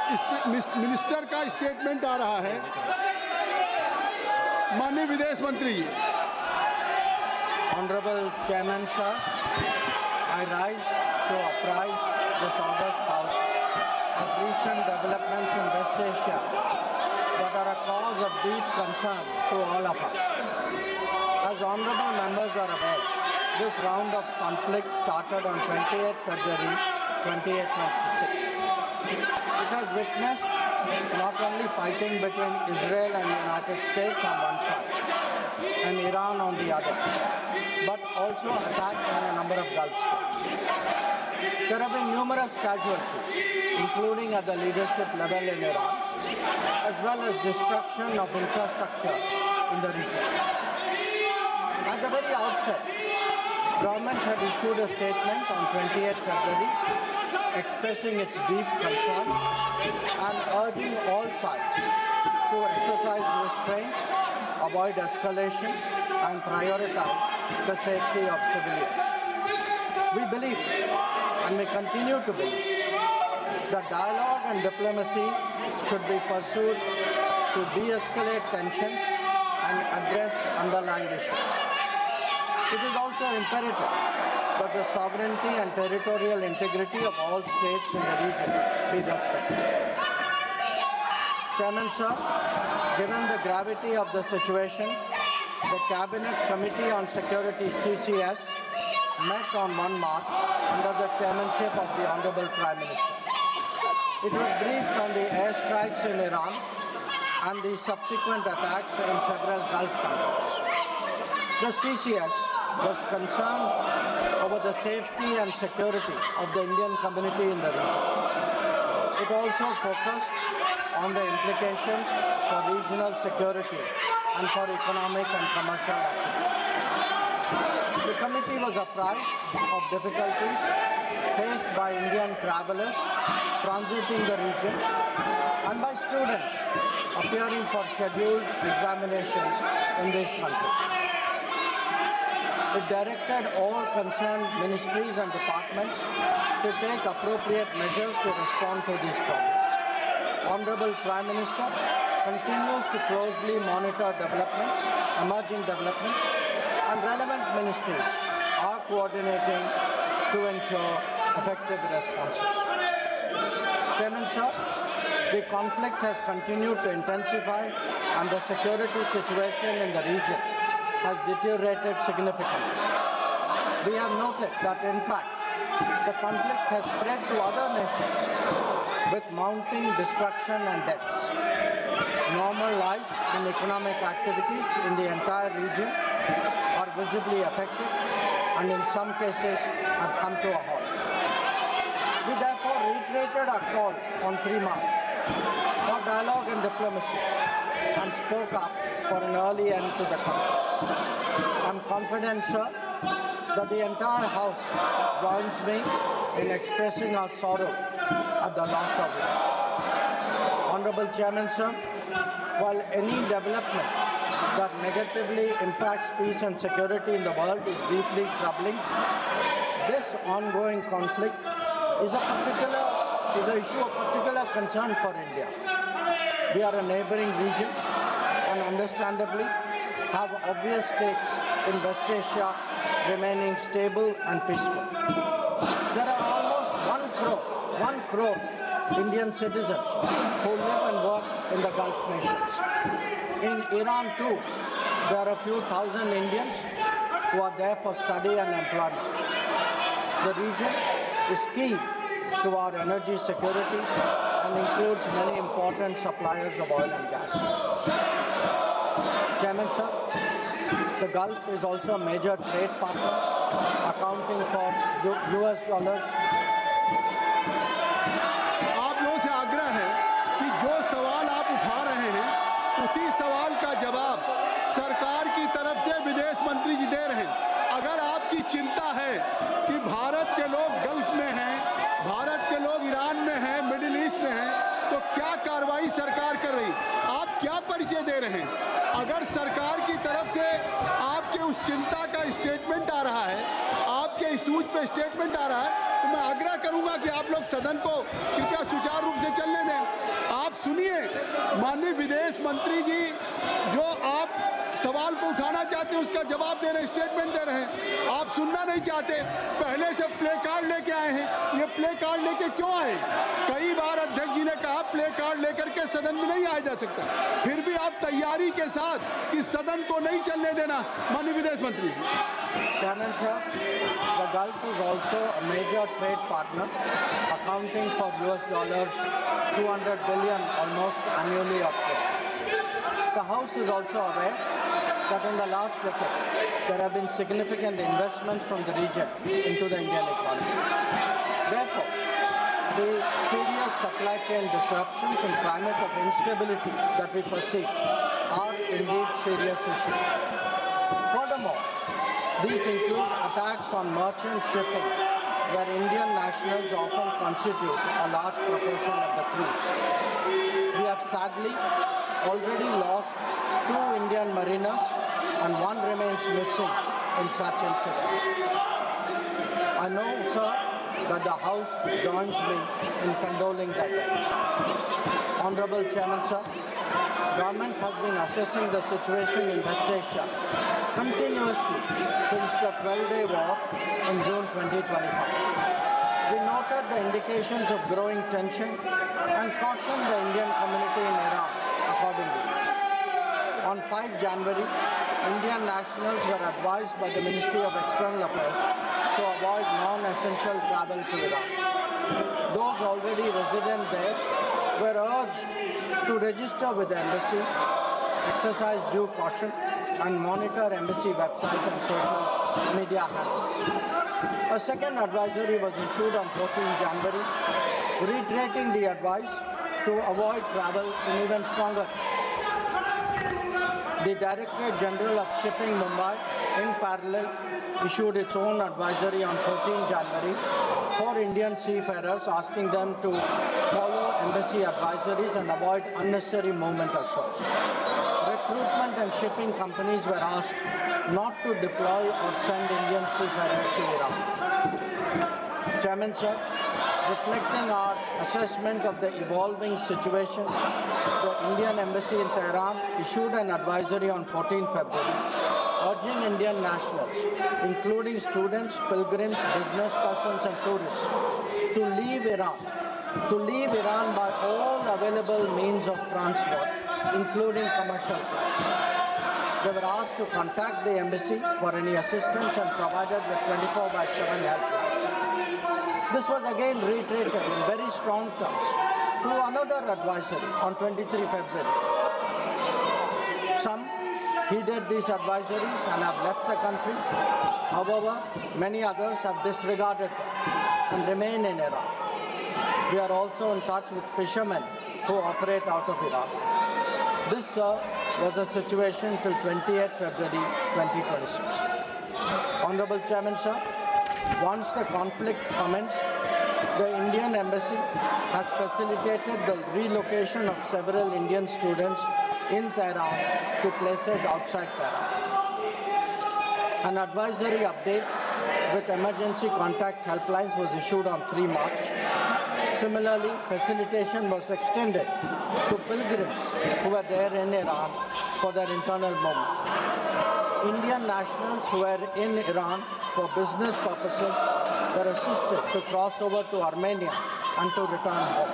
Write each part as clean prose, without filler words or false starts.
Minister का statement आ रहा है। माननीय विदेश मंत्री जी। Honorable Chairman sir, I rise to apprise this august House of recent developments in West Asia that are a cause of deep concern to all of us. As honorable members are aware, this round of conflict started on 28 February 2026. It has witnessed not only fighting between Israel and the United States on one side and Iran on the other, but also attacks on a number of Gulf states. There have been numerous casualties, including at the leadership level in Iran, as well as destruction of infrastructure in the region. At the very outset, government had issued a statement on 28 February expressing its deep concern and urging all sides to exercise restraint, avoid escalation, and prioritize the safety of civilians. We believe, and we continue to believe, that dialogue and diplomacy should be pursued to de-escalate tensions and address underlying issues. It is also imperative that the sovereignty and territorial integrity of all states in the region be respected. Chairman sir, given the gravity of the situation, the Cabinet Committee on Security (CCS) met on 1 March under the chairmanship of the Honorable Prime Minister. It was briefed on the airstrikes in Iran and the subsequent attacks in several Gulf countries. The CCS was concerned over the safety and security of the Indian community in the region. It also focused on the implications for regional security and for economic and commercial activities. The committee was apprised of difficulties faced by Indian travelers transiting the region and by students appearing for scheduled examinations in these countries. It directed all concerned ministries and departments to take appropriate measures to respond to these problems. Honorable Prime Minister continues to closely monitor developments, emerging developments, and relevant ministries are coordinating to ensure effective responses. Chairman sir, the conflict has continued to intensify and the security situation in the region has deteriorated significantly. We have noted that in fact, the conflict has spread to other nations with mounting destruction and deaths. Normal life and economic activities in the entire region are visibly affected and in some cases have come to a halt. We therefore reiterated our call on 3 March for dialogue and diplomacy and spoke up for an early end to the conflict. I am confident, sir, that the entire House joins me in expressing our sorrow at the loss of life. Honorable Chairman, sir, while any development that negatively impacts peace and security in the world is deeply troubling, this ongoing conflict is an issue of particular concern for India. We are a neighboring region and understandably have obvious stakes in West Asia remaining stable and peaceful. There are almost 1 crore Indian citizens who live and work in the Gulf nations. In Iran too, there are a few thousand Indians who are there for study and employment. The region is key to our energy security and includes many important suppliers of oil and gas. Chairman sir, the Gulf is also a major trade partner, accounting for US dollars. आप लोगों से आग्रह है कि जो सवाल आप उठा रहे हैं उसी सवाल का जवाब सरकार की तरफ से विदेश मंत्री जी दे रहे हैं। अगर आपकी चिंता है कि भारत के लोग गल्फ में हैं, भारत के लोग ईरान में हैं, मिडिल ईस्ट में हैं, तो क्या कार्रवाई सरकार कर रही? आप क्या परिचय दे रहे हैं? अगर सरकार की तरफ से आपके उस चिंता का स्टेटमेंट आ रहा है, आप आपके इशूज पे स्टेटमेंट आ रहा है, तो मैं आग्रह करूंगा कि आप लोग सदन को कृपया सुचारू रूप से चलने दें। आप सुनिए, माननीय विदेश मंत्री जी जो आप सवाल को उठाना चाहते हैं उसका जवाब दे रहे हैं, स्टेटमेंट दे रहे हैं। आप सुनना नहीं चाहते, पहले से प्ले कार्ड लेके आए हैं। ये प्ले कार्ड लेके क्यों आए? कई बार अध्यक्ष जी ने कहा प्ले कार्ड लेकर के सदन में नहीं आया जा सकता, फिर भी आप तैयारी के साथ कि सदन को नहीं चलने देना। माननीय विदेश मंत्री Chairman sir, the Gulf is also a major trade partner, accounting for US dollars 200 billion almost annually of trade. The House is also aware that in the last decade there have been significant investments from the region into the Indian economy. Therefore, the serious supply chain disruptions and climate of instability that we perceive are indeed serious issues. Furthermore, these include attacks on merchant shipping, where Indian nationals often constitute a large proportion of the crews. We have sadly already lost 2 Indian mariners and 1 remains missing in such incidents. I know, sir, that the House joins me in condoling the deaths. Honorable Chairman, sir, government has been assessing the situation in West Asia continuously since the 12-day war in June 2025. We noted the indications of growing tension and cautioned the Indian community in Iran accordingly. On 5 January, Indian nationals were advised by the Ministry of External Affairs to avoid non-essential travel to Iran. Those already resident there were urged to register with the embassy, exercise due caution, and monitor embassy website and social media handles. A second advisory was issued on 14 January, reiterating the advice to avoid travel in even stronger. The Directorate General of Shipping Mumbai, in parallel, issued its own advisory on 14 January for Indian seafarers, asking them to follow embassy advisories and avoid unnecessary movement or shows. Recruitment and shipping companies were asked not to deploy or send Indian seafarers to Iran. Chairman sir, reflecting our assessment of the evolving situation, the Indian Embassy in Tehran issued an advisory on 14 February urging Indian nationals, including students, pilgrims, business persons and tourists, to leave Iran by all available means of transport, including commercial flights. They were asked to contact the embassy for any assistance and provided with 24/7 helplines. This was again reiterated in very strong terms through another advisory on 23 February. Some heeded these advisories and have left the country. However, many others have disregarded them and remain in Iran. We are also in touch with fishermen who operate out of Iran. This, sir, was the situation till 28 February 2026. Honorable Chairman, sir, once the conflict commenced, the Indian Embassy has facilitated the relocation of several Indian students in Tehran to places outside Tehran. An advisory update with emergency contact helplines was issued on 3 March. Similarly, facilitation was extended to pilgrims who were there in Iran for their internal movement. Indian nationals who were in Iran for business purposes were assisted to cross over to Armenia and to return home.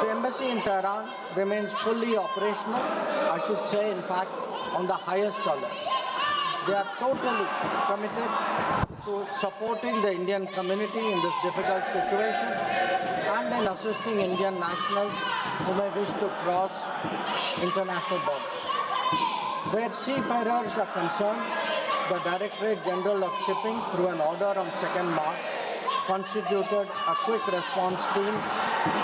The embassy in Tehran remains fully operational, I should say, in fact, on the highest alert. They are totally committed to supporting the Indian community in this difficult situation and in assisting Indian nationals who may wish to cross international borders. Where seafarers are concerned, the Directorate General of Shipping, through an order on 2nd March, constituted a quick response team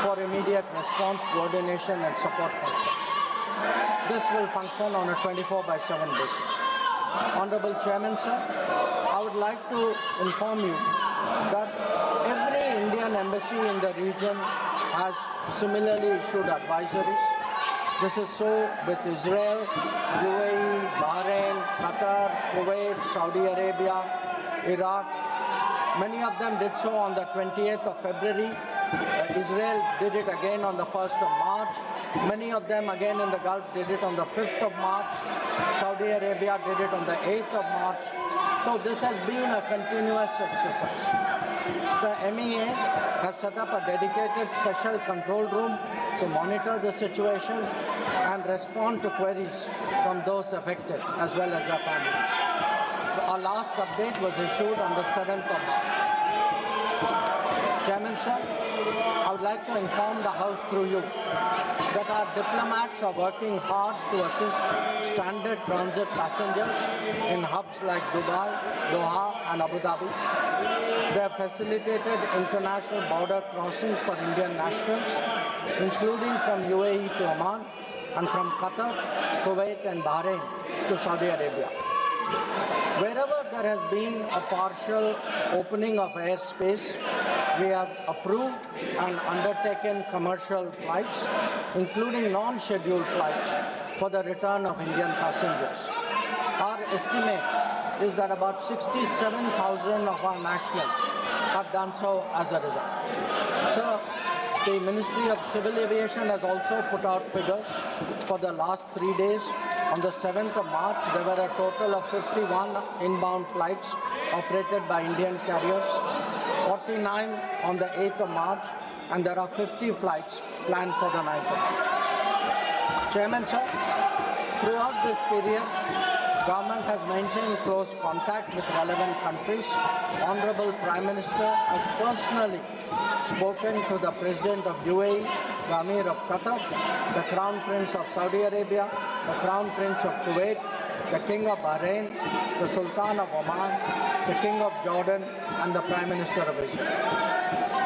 for immediate response, coordination and support functions. This will function on a 24/7 basis. Honorable Chairman, sir, I would like to inform you that every Indian embassy in the region has similarly issued advisories. This is so with Israel, UAE, Bahrain, Qatar, Kuwait, Saudi Arabia, Iraq, Many of them did so on the 28th of February. Israel did it again on the 1st of March. Many of them again in the Gulf did it on the 5th of March. Saudi Arabia did it on the 8th of March. So this has been a continuous exercise. The MEA has set up a dedicated special control room to monitor the situation and respond to queries from those affected as well as their families. Our last update was issued on the 7th of March. Chairman, sir, I would like to inform the House through you that our diplomats are working hard to assist stranded transit passengers in hubs like Dubai, Doha and Abu Dhabi. They have facilitated international border crossings for Indian nationals, including from UAE to Oman and from Qatar, Kuwait and Bahrain to Saudi Arabia. Wherever there has been a partial opening of airspace, we have approved and undertaken commercial flights, including non-scheduled flights, for the return of Indian passengers. Our estimate is that about 67,000 of our nationals have done so as a result. So, the Ministry of Civil Aviation has also put out figures for the last 3 days. On the 7th of March, there were a total of 51 inbound flights operated by Indian carriers, 49 on the 8th of March, and there are 50 flights planned for the 9th of March. Chairman, sir, throughout this period, government has maintained close contact with relevant countries. Honorable Prime Minister has personally spoken to the President of UAE, the Amir of Qatar, the Crown Prince of Saudi Arabia, the Crown Prince of Kuwait, the King of Bahrain, the Sultan of Oman, the King of Jordan, and the Prime Minister of Israel.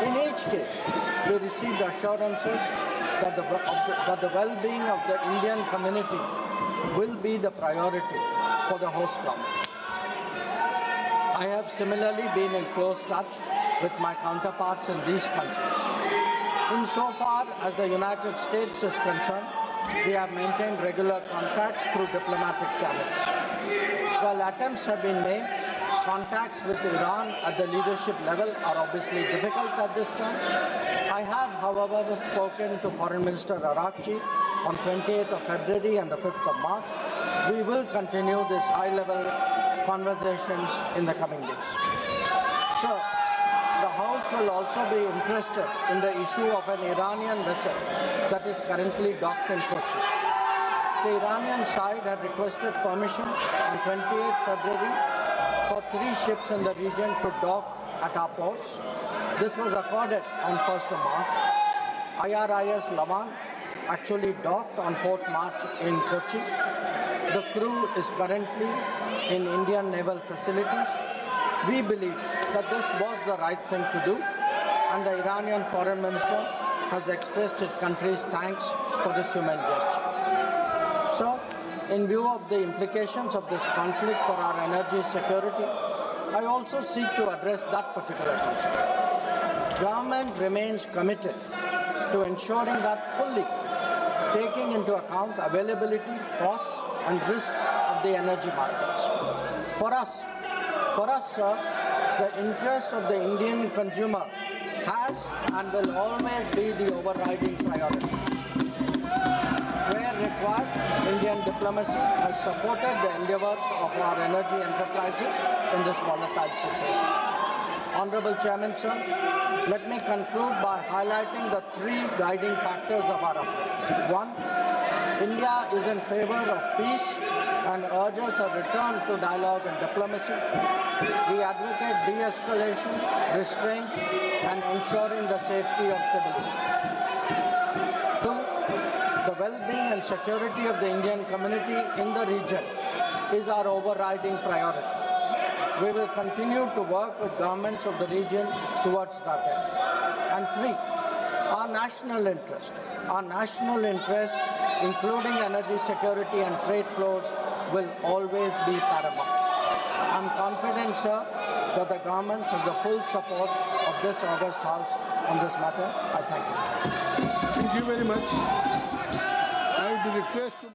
In each case, we received assurances that the well-being of the Indian community will be the priority for the host government. I have similarly been in close touch with my counterparts in these countries. Insofar as the United States is concerned, we have maintained regular contacts through diplomatic channels. While attempts have been made, contacts with Iran at the leadership level are obviously difficult at this time. I have, however, spoken to Foreign Minister Araqchi on 28th of February and the 5th of March. We will continue these high-level conversations in the coming days. So, the House will also be interested in the issue of an Iranian vessel that is currently docked in Kochi. The Iranian side had requested permission on 28th February for 3 ships in the region to dock at our ports. This was accorded on 1st of March. IRIS Lavan actually docked on 4th March in Kochi. The crew is currently in Indian naval facilities. We believe that this was the right thing to do, and the Iranian foreign minister has expressed his country's thanks for this human gesture. So, in view of the implications of this conflict for our energy security, I also seek to address that particular concern. Government remains committed to ensuring that fully taking into account availability, costs, and risks of the energy markets. For us, sir, the interest of the Indian consumer has and will always be the overriding priority. Where required, Indian diplomacy has supported the endeavors of our energy enterprises in this volatile situation. Honorable Chairman, sir, let me conclude by highlighting the 3 guiding factors of our approach. 1, India is in favor of peace and urges a return to dialogue and diplomacy. We advocate de-escalation, restraint, and ensuring the safety of civilians. 2, the well-being and security of the Indian community in the region is our overriding priority. We will continue to work with governments of the region towards that end. And 3, our national interest, including energy security and trade flows, will always be paramount. I'm confident, sir, that the government has the full support of this august House on this matter. I thank you. Thank you very much. I would request to